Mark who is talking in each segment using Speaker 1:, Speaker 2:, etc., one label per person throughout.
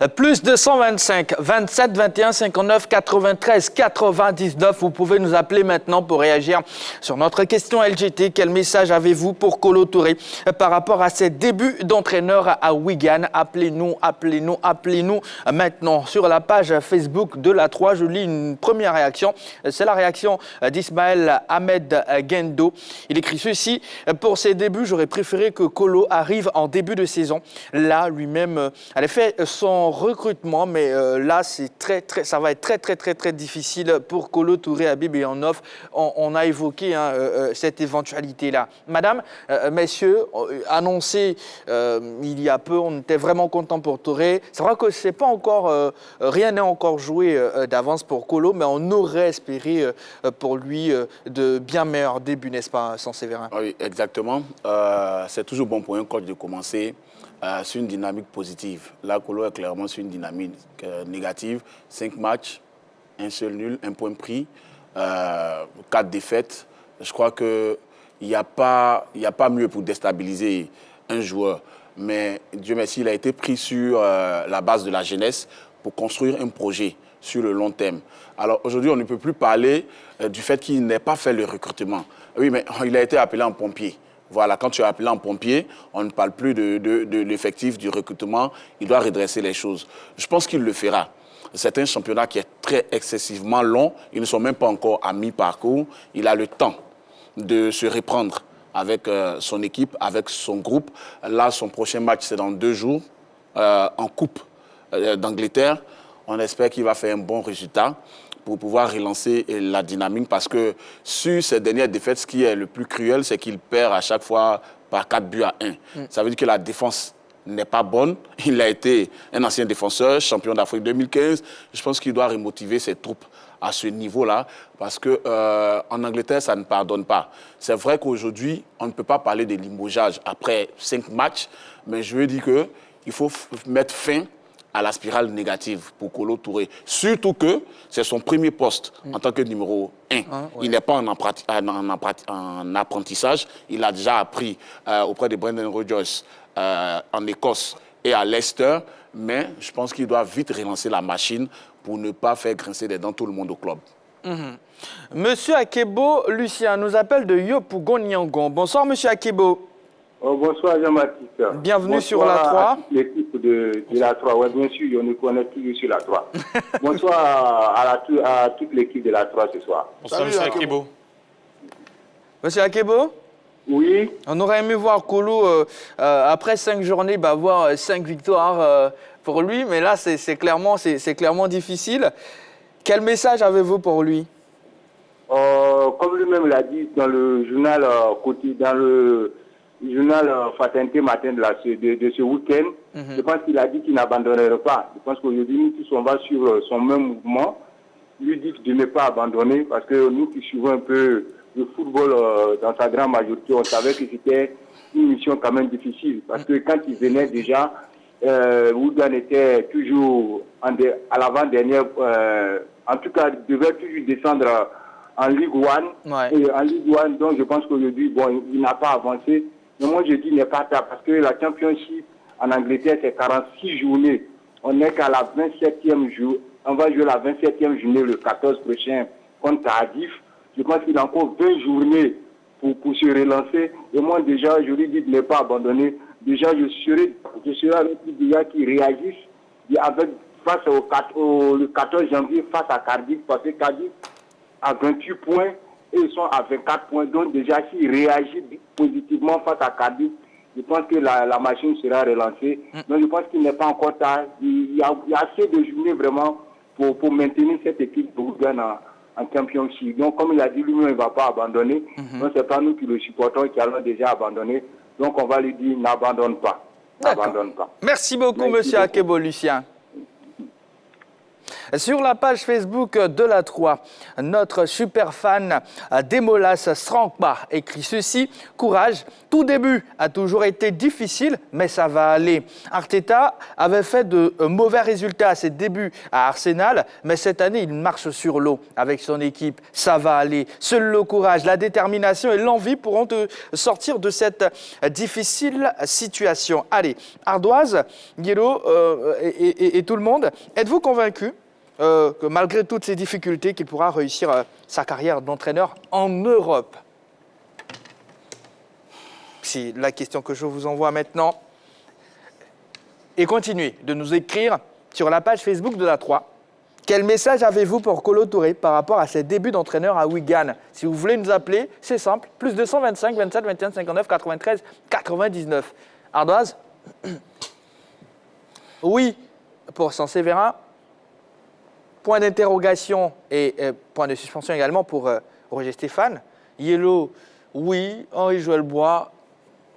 Speaker 1: Plus 225 27 21 59 93 99. Vous pouvez nous appeler maintenant pour réagir sur notre question LGT. Quel message avez-vous pour Kolo Touré par rapport à ses débuts d'entraîneur à Wigan? Appelez-nous maintenant sur la page Facebook de la 3. Je lis une première réaction. C'est la réaction d'Ismaël Ahmed Gendo. Il écrit ceci: pour ses débuts, j'aurais préféré que Kolo arrive en début de saison. Là, lui-même, elle a fait son recrutement, mais là, ça va être très difficile pour Kolo Touré, Habib et en off. On a évoqué cette éventualité-là. Madame, messieurs, annoncé il y a peu, on était vraiment content pour Touré. C'est vrai que c'est pas encore, rien n'est encore joué d'avance pour Kolo, mais on aurait espéré pour lui de bien meilleurs débuts, n'est-ce pas, Séverin?
Speaker 2: Oui, exactement. C'est toujours bon pour un coach de commencer sur une dynamique positive. Là, Kolo est clairement sur une dynamique négative. 5 matchs, un seul nul, un point pris, 4 défaites. Je crois qu'il n'y a pas mieux pour déstabiliser un joueur. Mais Dieu merci, il a été pris sur la base de la jeunesse pour construire un projet sur le long terme. Alors aujourd'hui, on ne peut plus parler du fait qu'il n'ait pas fait le recrutement. Oui, mais il a été appelé en pompier. Voilà, quand tu es appelé en pompier, on ne parle plus de l'effectif, du recrutement. Il doit redresser les choses. Je pense qu'il le fera. C'est un championnat qui est très excessivement long. Ils ne sont même pas encore à mi-parcours. Il a le temps de se reprendre avec son équipe, avec son groupe. Là, son prochain match, c'est dans 2 jours, en Coupe d'Angleterre. On espère qu'il va faire un bon résultat pour pouvoir relancer la dynamique, parce que sur ces dernières défaites, ce qui est le plus cruel, c'est qu'il perd à chaque fois par 4-1. Ça veut dire que la défense n'est pas bonne. Il a été un ancien défenseur, champion d'Afrique 2015. Je pense qu'il doit remotiver ses troupes à ce niveau-là, parce qu'en Angleterre, ça ne pardonne pas. C'est vrai qu'aujourd'hui, on ne peut pas parler de limogeage après 5 matchs, mais je veux dire qu'il faut mettre fin à la spirale négative pour Kolo Touré. Surtout que c'est son premier poste en tant que numéro 1. Ouais. Il n'est pas en apprentissage. Il a déjà appris auprès de Brendan Rodgers en Écosse et à Leicester. Mais je pense qu'il doit vite relancer la machine pour ne pas faire grincer des dents tout le monde au club.
Speaker 1: Monsieur Akebo Lucien nous appelle de Yopougon-Yangon. Bonsoir, monsieur Akebo.
Speaker 3: Oh, bonsoir Jean-Baptiste.
Speaker 1: Bienvenue
Speaker 3: bonsoir
Speaker 1: sur la 3.
Speaker 3: À toute l'équipe de la 3. Oui, bien sûr, on nous connaît toujours sur la 3. Bonsoir à toute l'équipe de la 3 ce soir.
Speaker 4: Bonsoir, monsieur Akebo.
Speaker 1: Monsieur Akebo?
Speaker 3: Oui.
Speaker 1: On aurait aimé voir Kolo, après 5 journées, avoir 5 victoires pour lui, mais là, c'est clairement difficile. Quel message avez-vous pour lui?
Speaker 3: Comme lui-même l'a dit dans le journal Fraternité Matin de ce week-end, je pense qu'il a dit qu'il n'abandonnerait pas. Je pense qu'aujourd'hui, nous tous, on va suivre son même mouvement. Lui dit de ne pas abandonner, parce que nous qui suivons un peu le football dans sa grande majorité, on savait que c'était une mission quand même difficile. Parce que quand il venait déjà, Wigan était toujours à l'avant-dernière, en tout cas, il devait toujours descendre en Ligue 1.
Speaker 1: Ouais.
Speaker 3: Et en Ligue 1, donc je pense qu'aujourd'hui, bon, il n'a pas avancé. Mais moi, je dis il n'est pas tard, parce que la Championship en Angleterre, c'est 46 journées. On n'est qu'à la 27e jour. On va jouer la 27e journée le 14 prochain contre Cardiff. Je pense qu'il a encore 20 journées pour se relancer. Et moi, déjà, je lui dis de ne pas abandonner. Déjà, je serai avec les gars qui réagissent face le 14 janvier face à Cardiff, parce que Cardiff a 28 points et ils sont à 24 points. Donc déjà, s'ils réagissent positivement face à Cardiff, je pense que la machine sera relancée. Donc je pense qu'il n'est pas encore tard. Il y a assez de journées vraiment pour maintenir cette équipe de Wigan en Championship. Donc comme il a dit lui-même, il ne va pas abandonner. Donc ce n'est pas nous qui le supportons qui allons déjà abandonner. Donc on va lui dire n'abandonne pas. N'abandonne pas.
Speaker 1: Merci beaucoup, monsieur Akebo Lucien. Sur la page Facebook de la 3, notre super fan Demolas Strankbar écrit ceci. Courage, tout début a toujours été difficile, mais ça va aller. Arteta avait fait de mauvais résultats à ses débuts à Arsenal, mais cette année, il marche sur l'eau avec son équipe. Ça va aller. Seul le courage, la détermination et l'envie pourront te sortir de cette difficile situation. Allez, Ardoise, Guélo et tout le monde, êtes-vous convaincus que malgré toutes ces difficultés, qu'il pourra réussir sa carrière d'entraîneur en Europe? C'est la question que je vous envoie maintenant. Et continuez de nous écrire sur la page Facebook de la 3. Quel message avez-vous pour Kolo Touré par rapport à ses débuts d'entraîneur à Wigan? Si vous voulez nous appeler, c'est simple, plus 225 27 21 59 93 99. Ardoise? Oui pour Saint-Séverin. Point d'interrogation et point de suspension également pour Roger Stéphane. Yellow, oui. Henri-Joël Bois,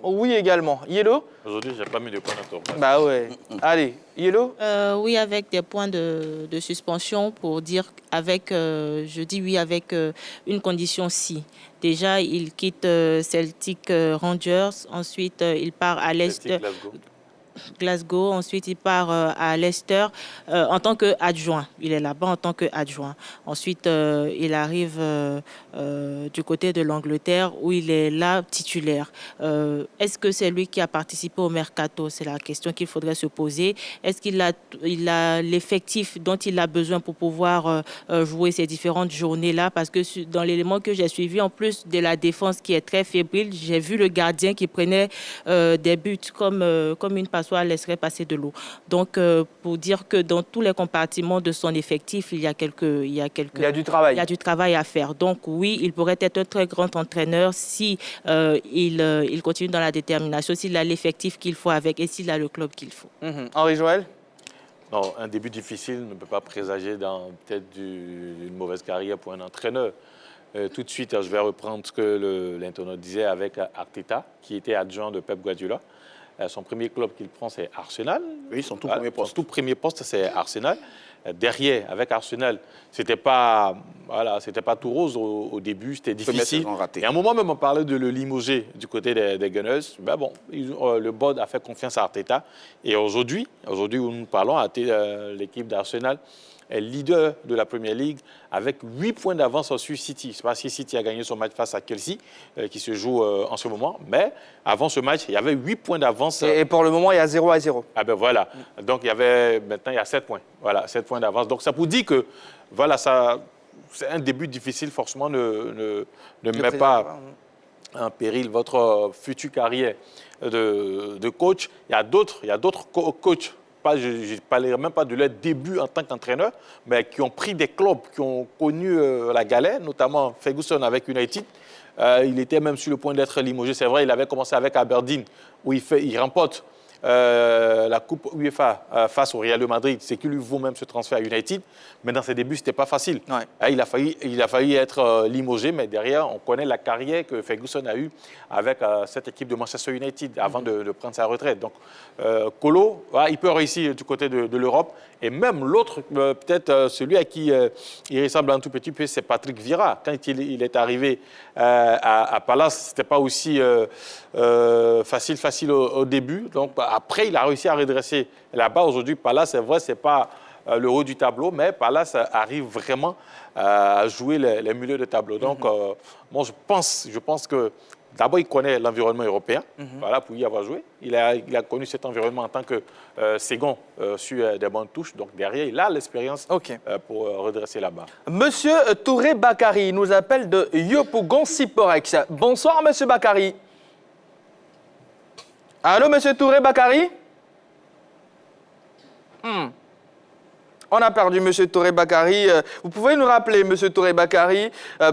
Speaker 1: oui également. Yellow?
Speaker 4: Aujourd'hui, je n'ai pas mis de point d'interrogation.
Speaker 1: Bah ouais. Allez, Yellow?
Speaker 5: Oui, avec des points de suspension pour dire avec, je dis oui avec une condition si. Déjà, il quitte Celtic Rangers, ensuite il part à l'Est. Glasgow, ensuite il part à Leicester en tant qu'adjoint. Il est là-bas en tant qu'adjoint. Ensuite, il arrive du côté de l'Angleterre où il est là titulaire. Est-ce que c'est lui qui a participé au mercato? C'est la question qu'il faudrait se poser. Est-ce qu'il a l'effectif dont il a besoin pour pouvoir jouer ces différentes journées-là? Parce que dans l'élément que j'ai suivi, en plus de la défense qui est très fébrile, j'ai vu le gardien qui prenait des buts comme une passoire laisserait passer de l'eau. Donc, pour dire que dans tous les compartiments de son effectif, il y a du travail. Il y a du travail à faire. Donc, oui, il pourrait être un très grand entraîneur si il continue dans la détermination, s'il a l'effectif qu'il faut avec et s'il a le club qu'il faut.
Speaker 1: Henri-Joël?
Speaker 4: Non, un début difficile ne peut pas présager peut-être une mauvaise carrière pour un entraîneur. Tout de suite, je vais reprendre ce que l'internaute disait avec Arteta, qui était adjoint de Pep Guardiola. Son premier club qu'il prend, c'est Arsenal.
Speaker 2: Oui, son tout premier poste.
Speaker 4: Son tout premier poste, c'est Arsenal. Derrière, avec Arsenal, c'était pas tout rose au début, c'était difficile. Et à un moment même, on parlait de le limoger du côté des Gunners. Ben bon, le board a fait confiance à Arteta. Et aujourd'hui où nous parlons, l'équipe d'Arsenal est leader de la Premier League avec 8 points d'avance sur City. C'est parce que City a gagné son match face à Chelsea, qui se joue en ce moment. Mais avant ce match, il y avait 8 points d'avance.
Speaker 1: Et pour le moment, il y a 0-0.
Speaker 4: Ah ben voilà. Donc, maintenant, il y a 7 points. Voilà, 7 points d'avance. Donc, ça vous dit que, voilà, c'est un début difficile. Forcément, ne met pas en péril votre future carrière de coach. Il y a d'autres coachs. Je ne parlerai même pas de leur début en tant qu'entraîneur, mais qui ont pris des clubs, qui ont connu la galère, notamment Ferguson avec United. Il était même sur le point d'être limogé. C'est vrai, il avait commencé avec Aberdeen, où il remporte la Coupe UEFA face au Real de Madrid, c'est qui lui vaut même ce transfert à United. Mais dans ses débuts, ce n'était pas facile. Ouais. Il a failli être limogé, mais derrière, on connaît la carrière que Ferguson a eue avec cette équipe de Manchester United avant de prendre sa retraite. Donc, Kolo, il peut réussir du côté de l'Europe. Et même l'autre, peut-être celui à qui il ressemble un tout petit peu, c'est Patrick Vieira. Quand il est arrivé à Palace, ce n'était pas aussi facile au début. Donc, après, il a réussi à redresser là-bas. Aujourd'hui, Palace, c'est vrai, ce n'est pas le haut du tableau, mais Palace arrive vraiment à jouer les milieux de tableau. Donc, moi, je pense que d'abord, il connaît l'environnement européen, voilà, pour y avoir joué. Il a connu cet environnement en tant que second sur des bonnes touches. Donc, derrière, il a l'expérience pour redresser là-bas.
Speaker 1: Monsieur Touré Bakary nous appelle de Yopougon Siporex. Bonsoir, monsieur Bakary. Allô, monsieur Touré Bakary? On a perdu monsieur Touré Bakary. Vous pouvez nous rappeler, monsieur Touré Bakary,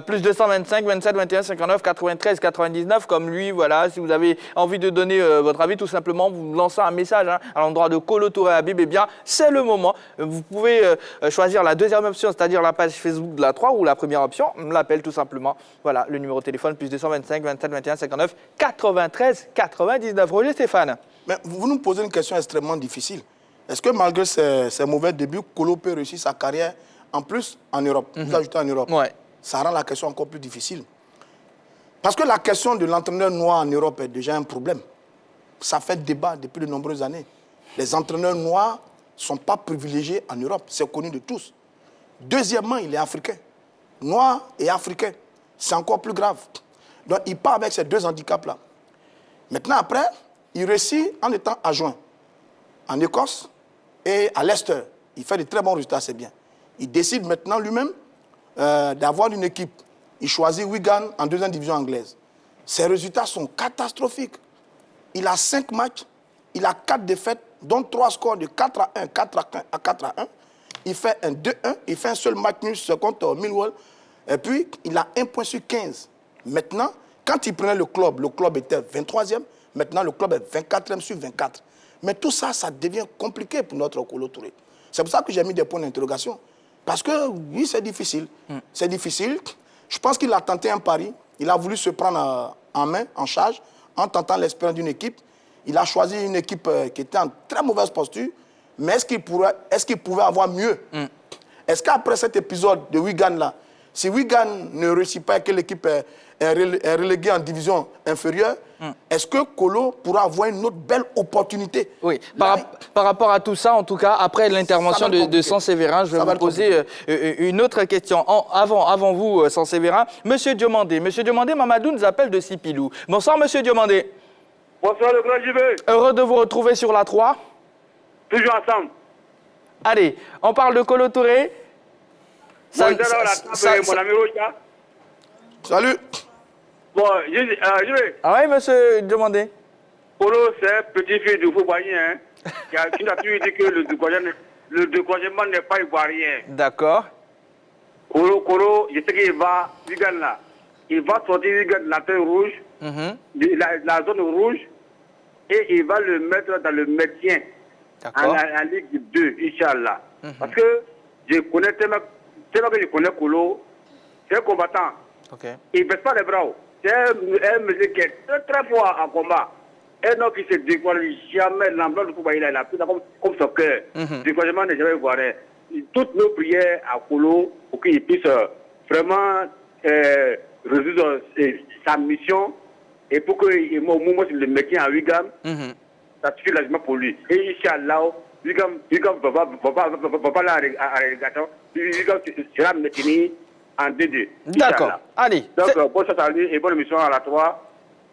Speaker 1: plus 225 27 21 59 93 99, comme lui, voilà. Si vous avez envie de donner votre avis, tout simplement, vous lancez un message à l'endroit de Kolo Touré Habib, eh bien, c'est le moment. Vous pouvez choisir la deuxième option, c'est-à-dire la page Facebook de la 3, ou la première option, on l'appelle tout simplement. Voilà, le numéro de téléphone, plus 225 27 21 59 93 99. Roger Stéphane.
Speaker 6: Mais vous nous posez une question extrêmement difficile. est-ce que malgré ces mauvais débuts, Kolo peut réussir sa carrière en plus en Europe, vous ajoutez en Europe?
Speaker 1: Ouais.
Speaker 6: Ça rend la question encore plus difficile. Parce que la question de l'entraîneur noir en Europe est déjà un problème. Ça fait débat depuis de nombreuses années. Les entraîneurs noirs ne sont pas privilégiés en Europe, c'est connu de tous. Deuxièmement, il est africain. Noir et africain, c'est encore plus grave. Donc il part avec ces deux handicaps-là. Maintenant, après, il réussit en étant adjoint en Écosse et à Leicester. Il fait de très bons résultats, c'est bien. Il décide maintenant lui-même d'avoir une équipe. Il choisit Wigan en deuxième division anglaise. Ses résultats sont catastrophiques. Il a 5 matchs, il a 4 défaites, dont 3 scores de 4 à 1, 4 à 4 à 1. Il fait un 2-1, il fait un seul match nul contre Millwall. Et puis, il a 1 point sur 15. Maintenant, quand il prenait le club était 23e. Maintenant, le club est 24e sur 24. Mais tout ça, ça devient compliqué pour notre Kolo Touré. C'est pour ça que j'ai mis des points d'interrogation. Parce que, oui, c'est difficile. C'est difficile. Je pense qu'il a tenté un pari. Il a voulu se prendre en main, en charge, en tentant l'espérance d'une équipe. Il a choisi une équipe qui était en très mauvaise posture. Mais est-ce qu'il pouvait avoir mieux? Est-ce qu'après cet épisode de Wigan-là, si Wigan ne réussit pas et que l'équipe est reléguée en division inférieure, est-ce que Kolo pourra avoir une autre belle opportunité?
Speaker 1: Oui, par rapport à tout ça, en tout cas, après l'intervention de Sanséverin, je vais vous poser une autre question. Avant vous, Sanséverin, Monsieur Diomandé. Monsieur Diomandé, Mamadou nous appelle de Sipilou. Bonsoir, Monsieur Diomandé.
Speaker 7: Bonsoir, le grand JB.
Speaker 1: Heureux de vous retrouver sur la 3.
Speaker 7: Toujours ensemble.
Speaker 1: Allez, on parle de Kolo Touré.
Speaker 7: Mon ami Rocha.
Speaker 6: Salut.
Speaker 7: Bon, JB.
Speaker 1: Ah oui, Monsieur Diomandé.
Speaker 7: Kolo, c'est un petit fils de Fouboigny, qui n'a toujours dit que le découragement n'est pas ivoirien.
Speaker 1: D'accord.
Speaker 7: Kolo, je sais qu'il va, Wigan là. Il va sortir Wigan de la terre rouge, de la zone rouge, et il va le mettre dans le maintien en Ligue 2, Inch'Allah. Parce que je connais tellement que je connais Kolo, c'est un combattant. Il ne baisse pas les bras. C'est un monsieur qui est très très fort en combat. Un homme qui se décourage jamais, l'emploi du football, il a pris comme son cœur. Le découragement n'est jamais ivoirien. Toutes nos prières à Kolo pour qu'il puisse vraiment résoudre sa mission et pour que au moment où il le mettait en Wigan, ça suffit largement pour lui. Et Inch'Allah, Wigan ne va pas là à relégation. Wigan sera maintenu en D2.
Speaker 1: D'accord. Allez.
Speaker 7: Donc, bonne chance à lui et bonne émission à la 3.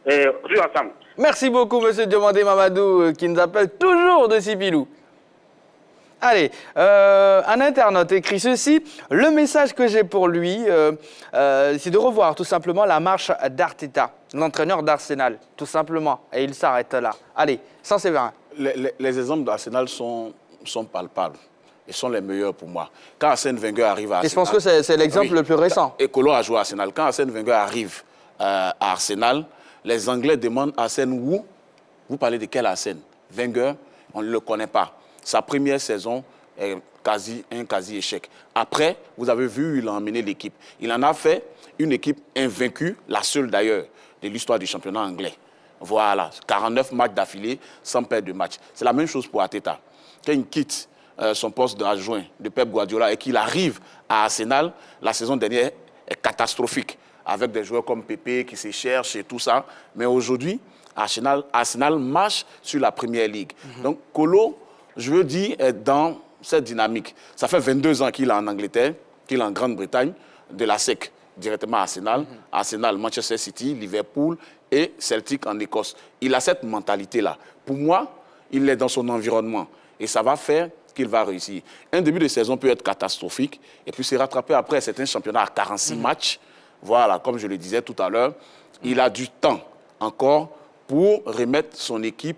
Speaker 7: Et toujours ensemble.
Speaker 1: Merci beaucoup, Monsieur Diomandé Mamadou, qui nous appelle toujours de Sipilou. Allez, un internaute écrit ceci. Le message que j'ai pour lui, c'est de revoir tout simplement la marche d'Arteta, l'entraîneur d'Arsenal, tout simplement. Et il s'arrête là. Allez, Sanséverin.
Speaker 2: Les exemples d'Arsenal sont palpables et sont les meilleurs pour moi. Quand Arsène Wenger arrive à Arsenal...
Speaker 1: Et je pense que c'est l'exemple le plus récent.
Speaker 2: Et Kolo a joué à Arsenal. Quand Arsène Wenger arrive à Arsenal, les Anglais demandent Arsène où? Vous parlez de quel Arsène? Wenger, on ne le connaît pas. Sa première saison est un quasi échec. Après, vous avez vu, il a emmené l'équipe. Il en a fait une équipe invaincue, la seule d'ailleurs de l'histoire du championnat anglais. Voilà, 49 matchs d'affilée sans perdre de match. C'est la même chose pour Arteta. Quand il quitte son poste d'adjoint de Pep Guardiola et qu'il arrive à Arsenal, la saison dernière est catastrophique, avec des joueurs comme Pepe qui se cherchent et tout ça. Mais aujourd'hui, Arsenal marche sur la Première Ligue. Donc, Kolo, je veux dire, est dans cette dynamique. Ça fait 22 ans qu'il est en Angleterre, qu'il est en Grande-Bretagne, de la SEC directement à Arsenal. Arsenal, Manchester City, Liverpool et Celtic en Écosse. Il a cette mentalité-là. Pour moi, il est dans son environnement et ça va faire qu'il va réussir. Un début de saison peut être catastrophique et puis se rattraper après. C'est un championnat à 46 matchs. Voilà, comme je le disais tout à l'heure, il a du temps encore pour remettre son équipe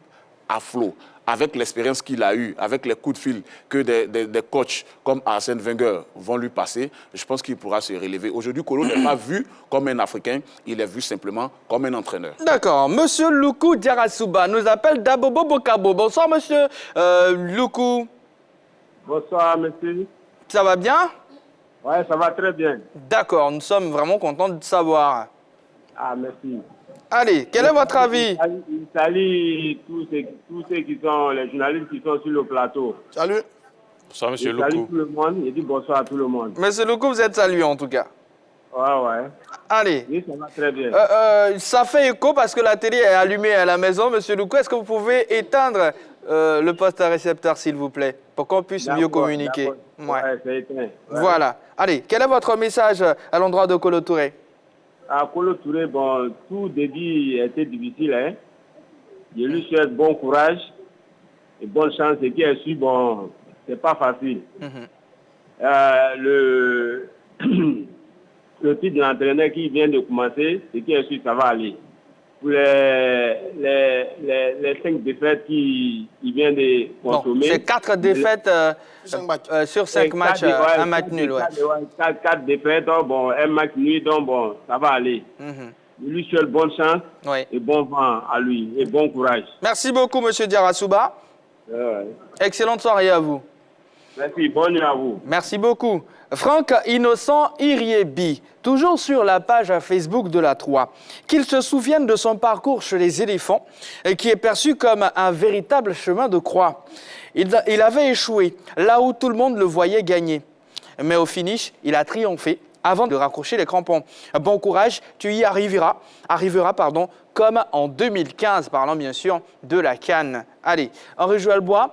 Speaker 2: à flot. Avec l'expérience qu'il a eue, avec les coups de fil que des coachs comme Arsène Wenger vont lui passer, je pense qu'il pourra se relever. Aujourd'hui, Kolo n'est pas vu comme un Africain, il est vu simplement comme un entraîneur.
Speaker 1: D'accord. Monsieur Loukou Diarasouba nous appelle d'Abobo Bokabo. Bonsoir, monsieur Loukou.
Speaker 8: Bonsoir, monsieur.
Speaker 1: Ça va bien?
Speaker 8: Ouais, ça va très bien.
Speaker 1: D'accord, nous sommes vraiment contents de savoir.
Speaker 8: Ah, merci.
Speaker 1: Allez, quel est votre avis?
Speaker 8: Il salue tous ceux qui sont les journalistes qui sont sur le plateau.
Speaker 6: Salut.
Speaker 4: Bonsoir, monsieur
Speaker 8: Il salue
Speaker 4: Loukou.
Speaker 8: tout le monde. Il dit bonsoir à tout le monde.
Speaker 1: Monsieur Loukou, vous êtes salué en tout cas.
Speaker 8: Ouais.
Speaker 1: Allez.
Speaker 8: Oui, ça va très bien.
Speaker 1: Ça fait écho parce que la télé est allumée à la maison. Monsieur Loukou, est-ce que vous pouvez éteindre le poste à récepteur, s'il vous plaît, pour qu'on puisse mieux communiquer?
Speaker 8: Ouais, c'est éteint. Ouais.
Speaker 1: Voilà. Allez, quel est votre message à l'endroit de Kolo Touré?
Speaker 8: À Kolo Touré, bon, tout début était difficile. Hein? Je lui souhaite bon courage et bonne chance. Et qui est su, bon, c'est pas facile. Le titre de l'entraîneur qui vient de commencer, c'est qui est sûr ça va aller. Pour les 5 défaites qu'il vient de consommer.
Speaker 1: C'est 4 défaites sur 5 matchs, un match nul.
Speaker 8: 4 défaites, donc bon, un match nul, donc bon, ça va aller. Je lui souhaite bonne chance et bon vent à lui et bon courage.
Speaker 1: Merci beaucoup, monsieur Diarra-Souba. Excellente soirée à vous.
Speaker 8: Merci, bonne nuit à vous.
Speaker 1: Merci beaucoup. Franck Innocent Iriebi, toujours sur la page Facebook de la 3, qu'il se souvienne de son parcours chez les éléphants, qui est perçu comme un véritable chemin de croix. Il avait échoué là où tout le monde le voyait gagner. Mais au finish, il a triomphé avant de raccrocher les crampons. Bon courage, tu y arriveras, comme en 2015, parlant bien sûr de la CAN. Allez, Henri Joël Bois.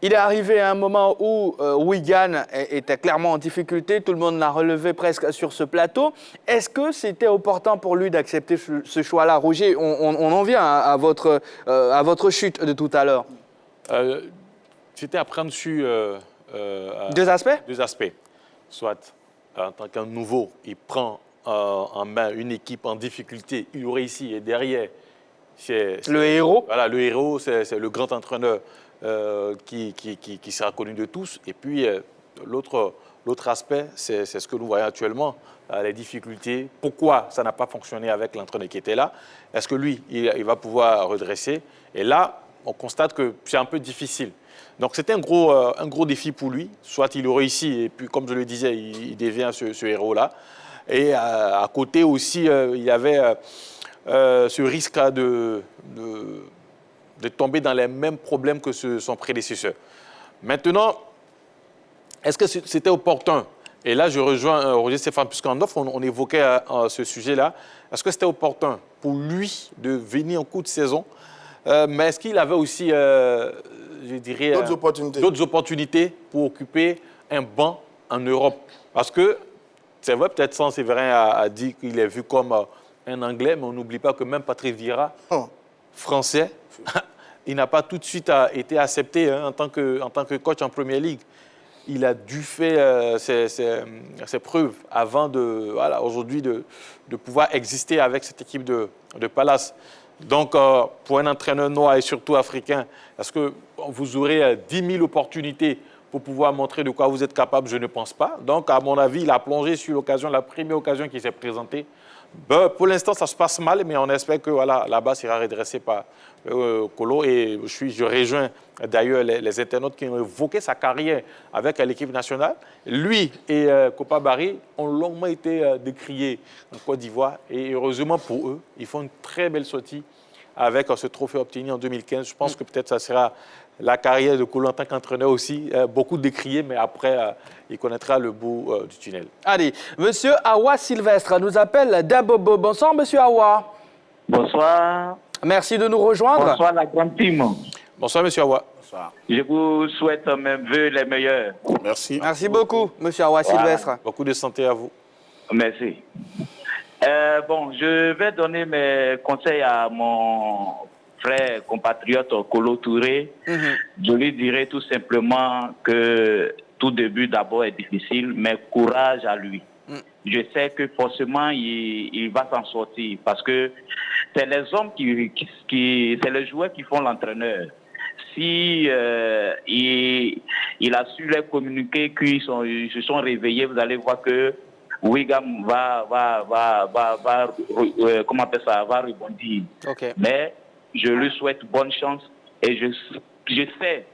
Speaker 1: Il est arrivé à un moment où Wigan était clairement en difficulté, tout le monde l'a relevé presque sur ce plateau. Est-ce que c'était opportun pour lui d'accepter ce choix-là? Roger, on en vient à votre chute de tout à l'heure.
Speaker 4: C'était à prendre sur...
Speaker 1: Deux aspects?
Speaker 4: Deux aspects. Soit, en tant qu'un nouveau, il prend en main une équipe en difficulté, il réussit, et derrière, c'est
Speaker 1: le héros.
Speaker 4: Voilà, le héros, c'est le grand entraîneur. Qui sera connu de tous. Et puis, l'autre aspect, c'est ce que nous voyons actuellement, les difficultés. Pourquoi ça n'a pas fonctionné avec l'entraîneur qui était là? Est-ce que lui, il va pouvoir redresser? Et là, on constate que c'est un peu difficile. Donc, c'était un gros défi pour lui. Soit il réussit, et puis, comme je le disais, il devient ce héros-là. Et à côté aussi, il y avait ce risque de tomber dans les mêmes problèmes que son prédécesseur. Maintenant, est-ce que c'était opportun? Et là, je rejoins Roger Stéphane, puisqu'en off, on évoquait ce sujet-là. Est-ce que c'était opportun pour lui de venir en cours de saison? Mais est-ce qu'il avait aussi, je dirais, d'autres opportunités pour occuper un banc en Europe? Parce que, c'est vrai, peut-être San Séverin a dit qu'il est vu comme un Anglais, mais on n'oublie pas que même Patrick Vieira, français, il n'a pas tout de suite été accepté en tant que coach en Premier League. Il a dû faire ses preuves avant aujourd'hui de pouvoir exister avec cette équipe de Palace. Donc, pour un entraîneur noir et surtout africain, est-ce que vous aurez 10 000 opportunités pour pouvoir montrer de quoi vous êtes capable? Je ne pense pas. Donc, à mon avis, il a plongé sur la première occasion qui s'est présentée. Pour l'instant, ça se passe mal, mais on espère que là-bas sera redressé par Kolo. Et je rejoins d'ailleurs les internautes qui ont évoqué sa carrière avec l'équipe nationale. Lui et Kopa Barry ont longuement été décriés en Côte d'Ivoire. Et heureusement pour eux, ils font une très belle sortie avec ce trophée obtenu en 2015. Je pense que peut-être ça sera la carrière de Kolo en tant qu'entraîneur aussi, beaucoup décrié, mais après, il connaîtra le bout du tunnel.
Speaker 1: Allez, monsieur Awa Sylvestre nous appelle d'Abobo. Bonsoir, monsieur Awa.
Speaker 9: Bonsoir.
Speaker 1: Merci de nous rejoindre.
Speaker 9: Bonsoir, la grande team.
Speaker 4: Bonsoir, monsieur Awa.
Speaker 9: Bonsoir. Je vous souhaite mes vœux les meilleurs.
Speaker 2: Merci.
Speaker 1: Merci beaucoup, monsieur Awa Sylvestre.
Speaker 4: Beaucoup de santé à vous.
Speaker 9: Merci. Je vais donner mes conseils à mon frère compatriote Kolo Touré. Je lui dirai tout simplement que tout début d'abord est difficile, mais courage à lui. Je sais que forcément il va s'en sortir parce que c'est les hommes c'est les joueurs qui font l'entraîneur. Si il a su les communiquer qu'ils se sont réveillés, vous allez voir que Wigan va rebondir.
Speaker 1: Okay.
Speaker 9: Mais je lui souhaite bonne chance et je sais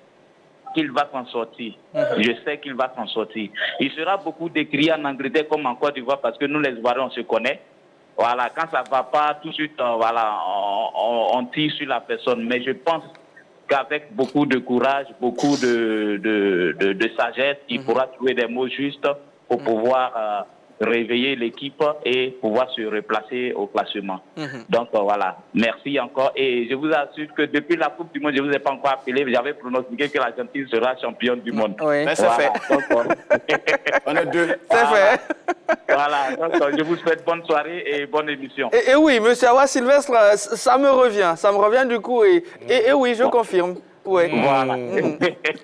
Speaker 9: qu'il va s'en sortir. Je sais qu'il va s'en sortir. Il sera beaucoup décrié en Angleterre comme en Côte d'Ivoire parce que nous, les Ivoiriens, on se connaît. Voilà, quand ça ne va pas, tout de suite, voilà, on tire sur la personne. Mais je pense qu'avec beaucoup de courage, beaucoup de sagesse, il pourra trouver des mots justes pour pouvoir réveiller l'équipe et pouvoir se replacer au classement. Donc voilà, merci encore. Et je vous assure que depuis la Coupe du Monde, je ne vous ai pas encore appelé, mais j'avais pronostiqué que l'Argentine sera championne du monde.
Speaker 1: Oui,
Speaker 2: Mais c'est fait.
Speaker 9: Donc,
Speaker 2: On est deux.
Speaker 1: c'est fait.
Speaker 9: voilà, donc je vous souhaite bonne soirée et bonne émission.
Speaker 1: Et oui, monsieur Awa Sylvestre, ça me revient du coup, et oui, je confirme. Oui.
Speaker 9: Voilà.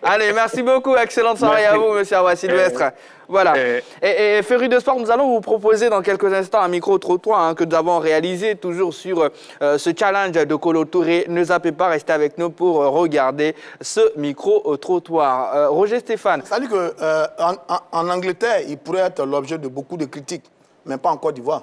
Speaker 1: Allez, merci beaucoup, excellente soirée à vous, monsieur Awa Sylvestre. Voilà. Et Féru de Sport, nous allons vous proposer dans quelques instants un micro-trottoir que nous avons réalisé toujours sur ce challenge de Kolo Touré. Ne zappez pas, restez avec nous pour regarder ce micro-trottoir. Roger Stéphane.
Speaker 6: Ça veut dire qu'en Angleterre, il pourrait être l'objet de beaucoup de critiques, mais pas en Côte d'Ivoire.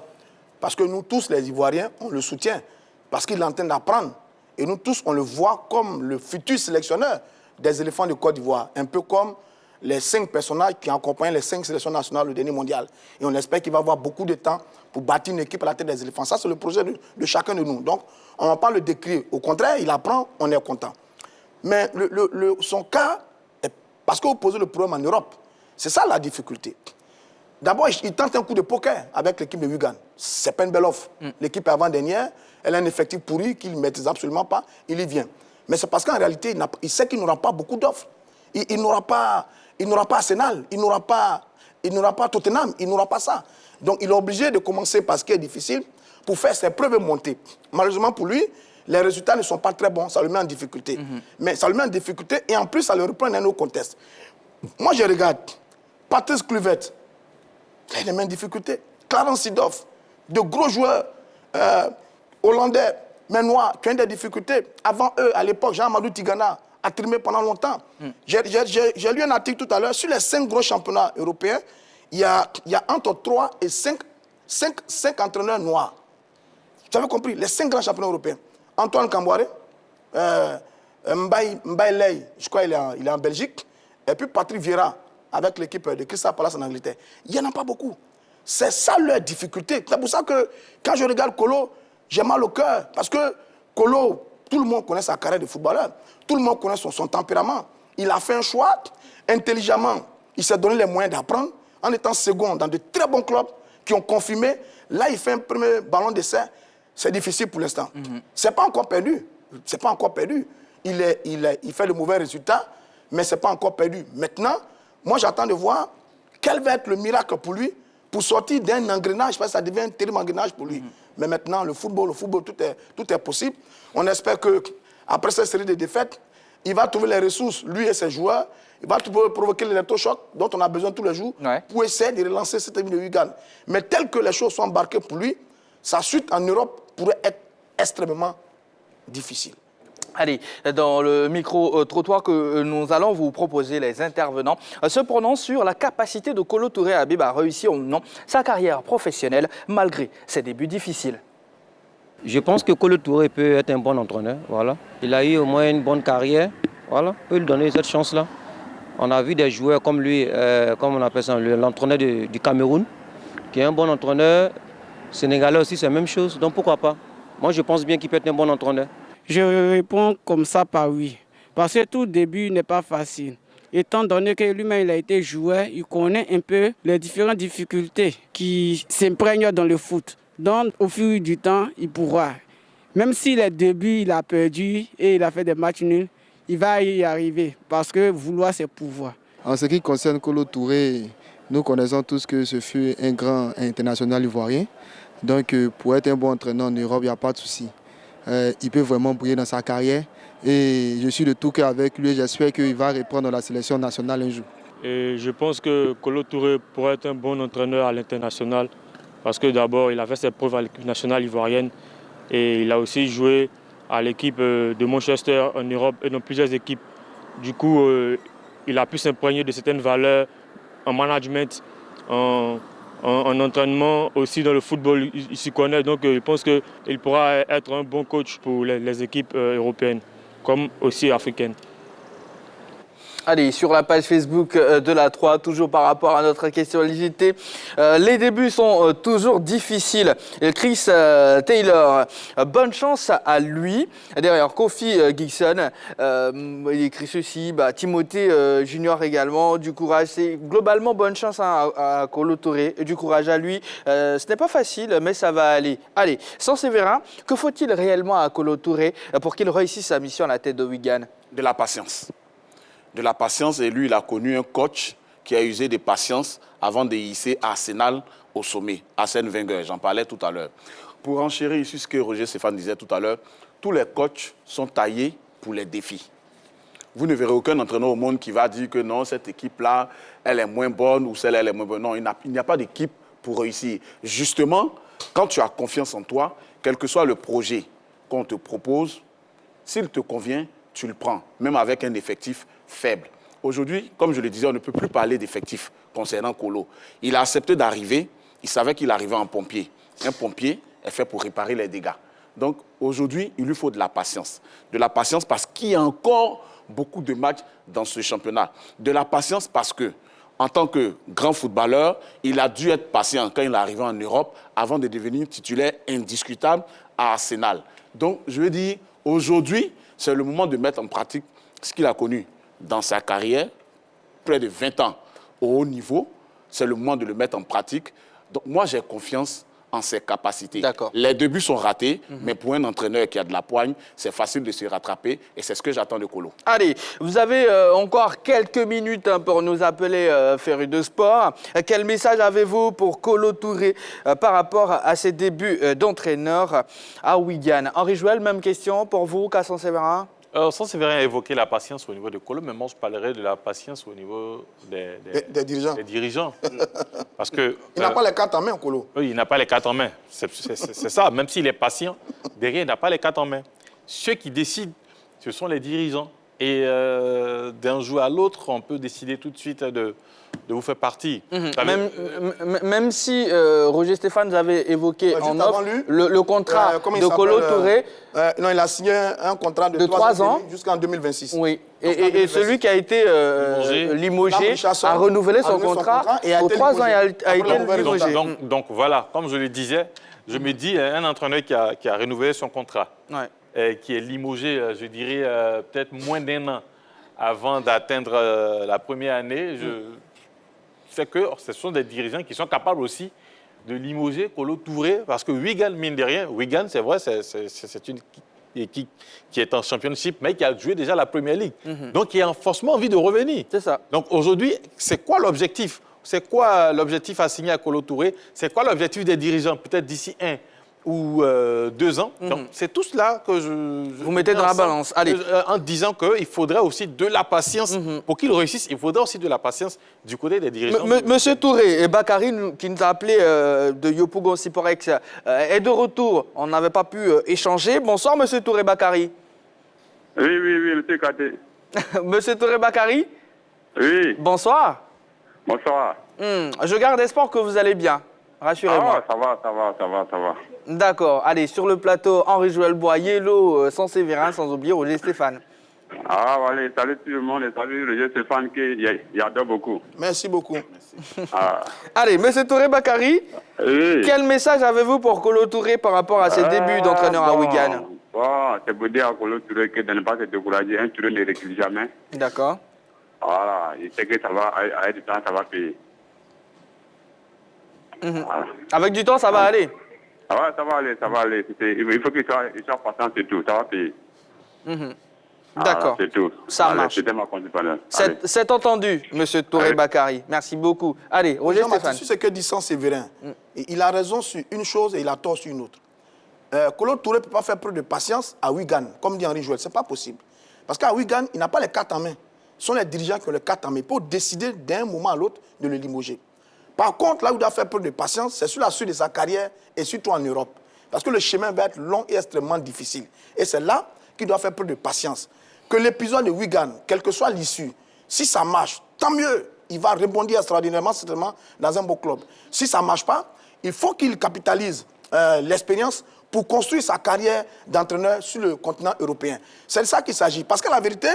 Speaker 6: Parce que nous tous, les Ivoiriens, on le soutient, parce qu'il est en train d'apprendre. Et nous tous, on le voit comme le futur sélectionneur des éléphants de Côte d'Ivoire, un peu comme les 5 personnages qui accompagnent les 5 sélections nationales au dernier mondial. Et on espère qu'il va avoir beaucoup de temps pour bâtir une équipe à la tête des éléphants. Ça, c'est le projet de chacun de nous. Donc, on ne va pas le décrire. Au contraire, il apprend, on est content. Mais son cas, parce que vous posez le problème en Europe, c'est ça la difficulté. D'abord, il tente un coup de poker avec l'équipe de Wigan. C'est pas une belle offre. L'équipe avant-dernière, elle a un effectif pourri qu'il ne maîtrise absolument pas. Il y vient. Mais c'est parce qu'en réalité, il sait qu'il n'aura pas beaucoup d'offres. Il n'aura pas Arsenal, il n'aura pas Tottenham, il n'aura pas ça. Donc, il est obligé de commencer par ce qui est difficile pour faire ses preuves et monter. Malheureusement pour lui, les résultats ne sont pas très bons. Ça le met en difficulté. Mais ça le met en difficulté et en plus, ça le reprend dans un autre contexte. Moi, je regarde Patrice Kluivert. Il est en difficulté. Clarence Seedorf, de gros joueurs hollandais, mais noirs, qui ont des difficultés. Avant eux, à l'époque, Jean-Amadou Tigana a trimé pendant longtemps. J'ai lu un article tout à l'heure. Sur les 5 gros championnats européens, il y a entre 3 et 5 entraîneurs noirs. Vous avez compris? Les 5 grands championnats européens. Antoine Camboire, Mbaye Ley, je crois qu'il est en Belgique, et puis Patrick Vieira, avec l'équipe de Crystal Palace en Angleterre. Il n'y en a pas beaucoup. C'est ça leur difficulté. C'est pour ça que quand je regarde Kolo, j'ai mal au cœur. Parce que Kolo, tout le monde connaît sa carrière de footballeur. Tout le monde connaît son tempérament. Il a fait un choix intelligemment. Il s'est donné les moyens d'apprendre en étant second dans de très bons clubs qui ont confirmé. Là, il fait un premier ballon d'essai. C'est difficile pour l'instant. C'est pas encore perdu. C'est pas encore perdu. Il fait de mauvais résultats, mais c'est pas encore perdu. Maintenant, moi, j'attends de voir quel va être le miracle pour lui pour sortir d'un engrenage, parce que ça devient un terrible engrenage pour lui. Mais maintenant, le football, tout est possible. On espère qu'après cette série de défaites, il va trouver les ressources, lui et ses joueurs. Il va provoquer l'électrochoc dont on a besoin tous les jours pour essayer de relancer cette équipe de Wigan. Mais tel que les choses sont embarquées pour lui, sa suite en Europe pourrait être extrêmement difficile.
Speaker 1: Allez, dans le micro-trottoir que nous allons vous proposer, les intervenants se prononcent sur la capacité de Kolo Touré Habib à réussir ou non sa carrière professionnelle malgré ses débuts difficiles.
Speaker 10: Je pense que Kolo Touré peut être un bon entraîneur. Voilà. Il a eu au moins une bonne carrière. Voilà. On peut lui donner cette chance-là. On a vu des joueurs comme lui, comme on appelle ça, l'entraîneur du Cameroun, qui est un bon entraîneur. Sénégalais aussi, c'est la même chose. Donc pourquoi pas? Moi, je pense bien qu'il peut être un bon entraîneur.
Speaker 11: Je réponds comme ça par oui. Parce que tout début n'est pas facile. Étant donné que lui-même il a été joueur, il connaît un peu les différentes difficultés qui s'imprègnent dans le foot. Donc au fil du temps, il pourra. Même si les débuts, il a perdu et il a fait des matchs nuls, il va y arriver. Parce que vouloir, c'est pouvoir.
Speaker 12: En ce qui concerne Kolo Touré, nous connaissons tous que ce fut un grand international ivoirien. Donc pour être un bon entraîneur en Europe, il n'y a pas de souci. Il peut vraiment briller dans sa carrière et je suis de tout cœur avec lui et j'espère qu'il va reprendre la sélection nationale un jour.
Speaker 13: Et je pense que Kolo Touré pourrait être un bon entraîneur à l'international parce que d'abord il a fait ses preuves à l'équipe nationale ivoirienne et il a aussi joué à l'équipe de Manchester en Europe et dans plusieurs équipes. Du coup, il a pu s'imprégner de certaines valeurs en management, en entraînement, aussi dans le football, il s'y connaît. Donc je pense qu'il pourra être un bon coach pour les équipes européennes, comme aussi africaines.
Speaker 1: Allez, sur la page Facebook de la 3, toujours par rapport à notre question LJT, les débuts sont toujours difficiles. Chris Taylor, bonne chance à lui. Derrière, Kofi Gibson, il écrit ceci, Timothée Junior également, du courage. C'est globalement bonne chance à Kolo Touré, du courage à lui. Ce n'est pas facile, mais ça va aller. Allez, sans Séverin, que faut-il réellement à Kolo Touré pour qu'il réussisse sa mission à la tête de Wigan?
Speaker 2: De la patience. De la patience, et lui, il a connu un coach qui a usé de patience avant de hisser Arsenal au sommet. Arsène Wenger, j'en parlais tout à l'heure. Pour enchérir ici ce que Roger Stéphane disait tout à l'heure, tous les coachs sont taillés pour les défis. Vous ne verrez aucun entraîneur au monde qui va dire que non, cette équipe-là, elle est moins bonne ou celle-là, elle est moins bonne. Non, il n'y a pas d'équipe pour réussir. Justement, quand tu as confiance en toi, quel que soit le projet qu'on te propose, s'il te convient, tu le prends, même avec un effectif faible. Aujourd'hui, comme je le disais, on ne peut plus parler d'effectif concernant Kolo. Il a accepté d'arriver, il savait qu'il arrivait en pompier. Un pompier est fait pour réparer les dégâts. Donc aujourd'hui, il lui faut de la patience. De la patience parce qu'il y a encore beaucoup de matchs dans ce championnat. De la patience parce que, en tant que grand footballeur, il a dû être patient quand il est arrivé en Europe avant de devenir titulaire indiscutable à Arsenal. Donc, je veux dire, aujourd'hui, c'est le moment de mettre en pratique ce qu'il a connu dans sa carrière, près de 20 ans au haut niveau. C'est le moment de le mettre en pratique. Donc, moi, j'ai confiance en ses capacités. Les débuts sont ratés, mais pour un entraîneur qui a de la poigne, c'est facile de se rattraper et c'est ce que j'attends de Kolo.
Speaker 1: Allez, vous avez encore quelques minutes pour nous appeler Féru de Sport. Quel message avez-vous pour Kolo Touré par rapport à ses débuts d'entraîneur à Wigan? Henri Joël, même question pour vous qu'à Saint-Séverin?
Speaker 4: Sans Séverin a évoqué la patience au niveau de Kolo, mais moi je parlerai de la patience au niveau des dirigeants. Parce que,
Speaker 6: il n'a pas les cartes en main, Kolo.
Speaker 4: Oui, il n'a pas les cartes en main. C'est ça, même s'il est patient, derrière, il n'a pas les cartes en main. Ceux qui décident, ce sont les dirigeants. Et d'un jour à l'autre, on peut décider tout de suite de vous faire partie.
Speaker 1: Même si Roger Stéphane avait évoqué en offre le contrat de Kolo Touré.
Speaker 6: Non, il a signé un contrat de 3 ans jusqu'en 2026.
Speaker 1: Oui, et celui qui a été limogé a renouvelé son contrat et pour 3 ans il a été limogé.
Speaker 4: Donc voilà, comme je le disais, je me dis, un entraîneur qui a renouvelé son contrat, qui est limogé, je dirais, peut-être moins d'1 an avant d'atteindre la première année, c'est que ce sont des dirigeants qui sont capables aussi de limoger Kolo Touré, parce que Wigan, mine de rien, Wigan, c'est vrai, c'est une équipe qui est en championship, mais qui a joué déjà la Premier League. Donc, qui a forcément envie de revenir.
Speaker 1: C'est ça.
Speaker 4: Donc, aujourd'hui, c'est quoi l'objectif? C'est quoi l'objectif assigné à Kolo Touré? C'est quoi l'objectif des dirigeants, peut-être d'ici 1 ou 2 ans? Donc, c'est tout cela que
Speaker 1: vous mettez dans la balance. Allez.
Speaker 4: En disant qu'il faudrait aussi de la patience. Pour qu'il réussisse, il faudrait aussi de la patience du côté des dirigeants.
Speaker 1: Monsieur Touré et Bakary, qui nous a appelé de Yopougon Siporex, est de retour. On n'avait pas pu échanger. Bonsoir, monsieur Touré Bakary.
Speaker 14: Oui, monsieur Kate.
Speaker 1: Monsieur Touré Bakary?
Speaker 14: Oui.
Speaker 1: Bonsoir.
Speaker 14: Bonsoir.
Speaker 1: Je garde espoir que vous allez bien. Rassurez-moi.
Speaker 14: Ah, ça va.
Speaker 1: D'accord. Allez, sur le plateau, Henri-Joël Bois-Yello, sans Séverin, sans oublier Roger Stéphane.
Speaker 14: Ah, allez, salut tout le monde et salut Roger Stéphane qui adore beaucoup.
Speaker 6: Merci beaucoup.
Speaker 1: Allez, monsieur Touré Bakary,
Speaker 14: oui.
Speaker 1: Quel message avez-vous pour Kolo Touré par rapport à ses débuts d'entraîneur à Wigan?
Speaker 14: C'est pour dire à Kolo Touré que de ne pas se décourager. Un Touré ne recule jamais.
Speaker 1: D'accord.
Speaker 14: Voilà, il sait que ça va, avec du temps, ça va payer.
Speaker 1: Voilà. Avec du temps, ça va aller?
Speaker 14: Ah ouais, ça va aller. Il faut qu'il soit patient, c'est tout. Ça va payer.
Speaker 1: D'accord.
Speaker 14: C'est tout.
Speaker 1: Ça marche.
Speaker 14: C'était ma condition.
Speaker 1: C'est entendu, monsieur Touré Bakary. Merci beaucoup. Allez, Roger Stéphane.
Speaker 6: Sur ce que dit Sans Séverin, il a raison sur une chose et il a tort sur une autre. Kolo Touré ne peut pas faire preuve de patience à Wigan, comme dit Henri Joël. Ce n'est pas possible. Parce qu'à Wigan, il n'a pas les cartes en main. Ce sont les dirigeants qui ont les cartes en main pour décider d'un moment à l'autre de le limoger. Par contre, là où il doit faire preuve de patience, c'est sur la suite de sa carrière et surtout en Europe. Parce que le chemin va être long et extrêmement difficile. Et c'est là qu'il doit faire preuve de patience. Que l'épisode de Wigan, quelle que soit l'issue, si ça marche, tant mieux. Il va rebondir extraordinairement, certainement, dans un beau club. Si ça ne marche pas, il faut qu'il capitalise l'expérience pour construire sa carrière d'entraîneur sur le continent européen. C'est de ça qu'il s'agit. Parce que la vérité,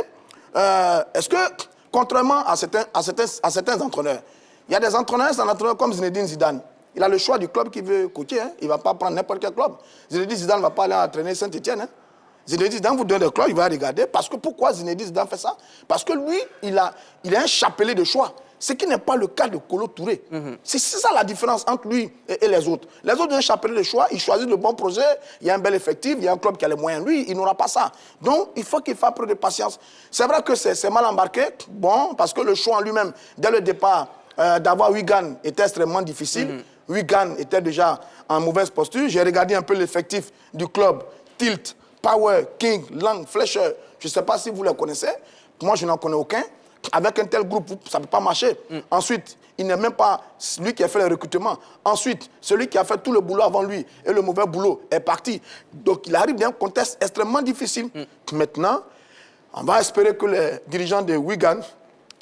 Speaker 6: est-ce que contrairement à certains entraîneurs. Il y a des entraîneurs, c'est un entraîneur comme Zinedine Zidane. Il a le choix du club qu'il veut coacher. Hein. Il ne va pas prendre n'importe quel club. Zinedine Zidane ne va pas aller entraîner Saint-Etienne. Hein. Zinedine Zidane vous donne des clubs, il va regarder. Parce que pourquoi Zinedine Zidane fait ça? Parce que lui, il a un chapelet de choix. Ce qui n'est pas le cas de Kolo Touré. C'est ça la différence entre lui et les autres. Les autres ont un chapelet de choix, ils choisissent le bon projet, il y a un bel effectif, il y a un club qui a les moyens. Lui, il n'aura pas ça. Donc, il faut qu'il fasse preuve de patience. C'est vrai que c'est mal embarqué, bon, parce que le choix en lui-même, dès le départ, d'avoir Wigan était extrêmement difficile. Wigan était déjà en mauvaise posture. J'ai regardé un peu l'effectif du club. Tilt, Power, King, Lang, Fletcher. Je ne sais pas si vous les connaissez. Moi, je n'en connais aucun. Avec un tel groupe, ça ne peut pas marcher. Ensuite, il n'est même pas lui qui a fait le recrutement. Ensuite, celui qui a fait tout le boulot avant lui et le mauvais boulot est parti. Donc, il arrive dans un contexte extrêmement difficile. Maintenant, on va espérer que les dirigeants de Wigan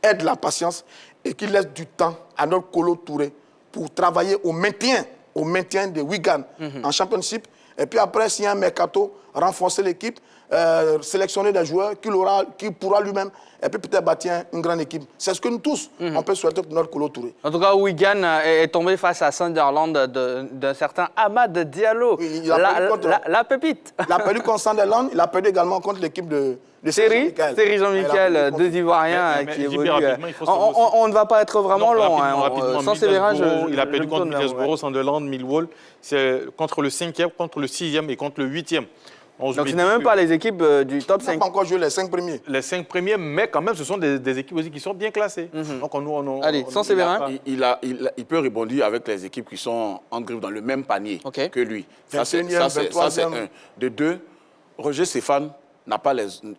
Speaker 6: aident la patience et qu'ils laissent du temps à notre Kolo Touré pour travailler au maintien de Wigan en Championship. Et puis après, s'il y a un mercato, renforcer l'équipe, sélectionner des joueurs qu'il pourra lui-même, et puis peut-être bâtir une grande équipe. C'est ce que nous tous, on peut souhaiter pour notre Kolo Touré.
Speaker 1: En tout cas, Wigan est tombé face à Sunderland d'un certain Amad Diallo,
Speaker 6: oui,
Speaker 1: la pépite.
Speaker 6: Il a perdu contre Sunderland, il a perdu également contre l'équipe de
Speaker 1: Série Jean-Michel, deux Ivoiriens qui évoluent. On ne va pas être vraiment long.
Speaker 4: Sans Sévérin, il a perdu contre Middlesbrough, Sunderland, Millwall. C'est contre le 5e, contre le 6e et contre le 8e.
Speaker 1: Donc ce n'est même pas les équipes du top 5.
Speaker 6: On n'a pas encore joué les 5 premiers.
Speaker 4: Les 5 premiers, mais quand même, ce sont des équipes aussi qui sont bien classées. Donc
Speaker 1: allez, sans Sévérin.
Speaker 2: Il peut rebondir avec les équipes qui sont en griffe dans le même panier que lui. Ça, c'est un. De deux, Roger Stéphane n'a pas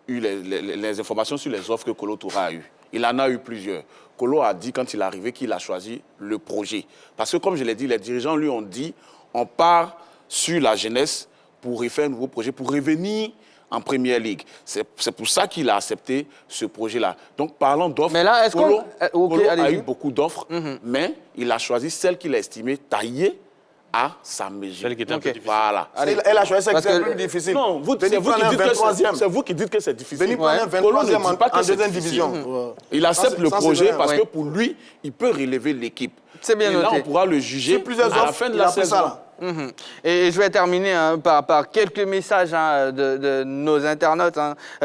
Speaker 2: eu les informations sur les offres que Kolo Touré a eues. Il en a eu plusieurs. Kolo a dit, quand il est arrivé, qu'il a choisi le projet. Parce que, comme je l'ai dit, les dirigeants lui ont dit, on part sur la jeunesse pour refaire un nouveau projet, pour revenir en Première Ligue. C'est pour ça qu'il a accepté ce projet-là. Donc, parlant d'offres, Kolo a eu beaucoup d'offres, mais il a choisi celle qu'il a estimée taillée à sa mesure.
Speaker 4: Celle qui était un peu difficile.
Speaker 2: Voilà.
Speaker 6: Elle a choisi celle qui était plus difficile.
Speaker 2: Non, c'est vous qui dites que c'est difficile.
Speaker 6: Venez prendre un 23e en deuxième division.
Speaker 2: Il accepte le projet parce que pour lui, il peut relever l'équipe.
Speaker 1: C'est bien noté.
Speaker 2: Et là, on pourra le juger à la fin de la saison.
Speaker 1: Et je vais terminer par quelques messages de nos internautes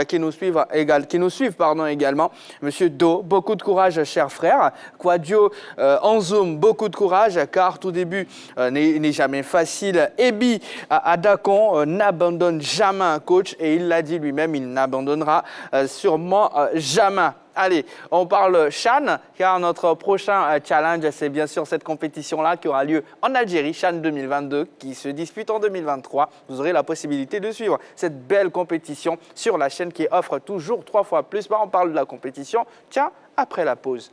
Speaker 1: qui nous suivent également. Monsieur Do, beaucoup de courage, cher frère. Quadio Anzoum, beaucoup de courage, car tout début n'est jamais facile. Ebi Adakon n'abandonne jamais un coach, et il l'a dit lui-même, il n'abandonnera sûrement jamais. Allez, on parle Chan, car notre prochain challenge, c'est bien sûr cette compétition-là qui aura lieu en Algérie, Chan 2022, qui se dispute en 2023. Vous aurez la possibilité de suivre cette belle compétition sur la chaîne qui offre toujours 3 fois plus. On parle de la compétition, tiens, après la pause.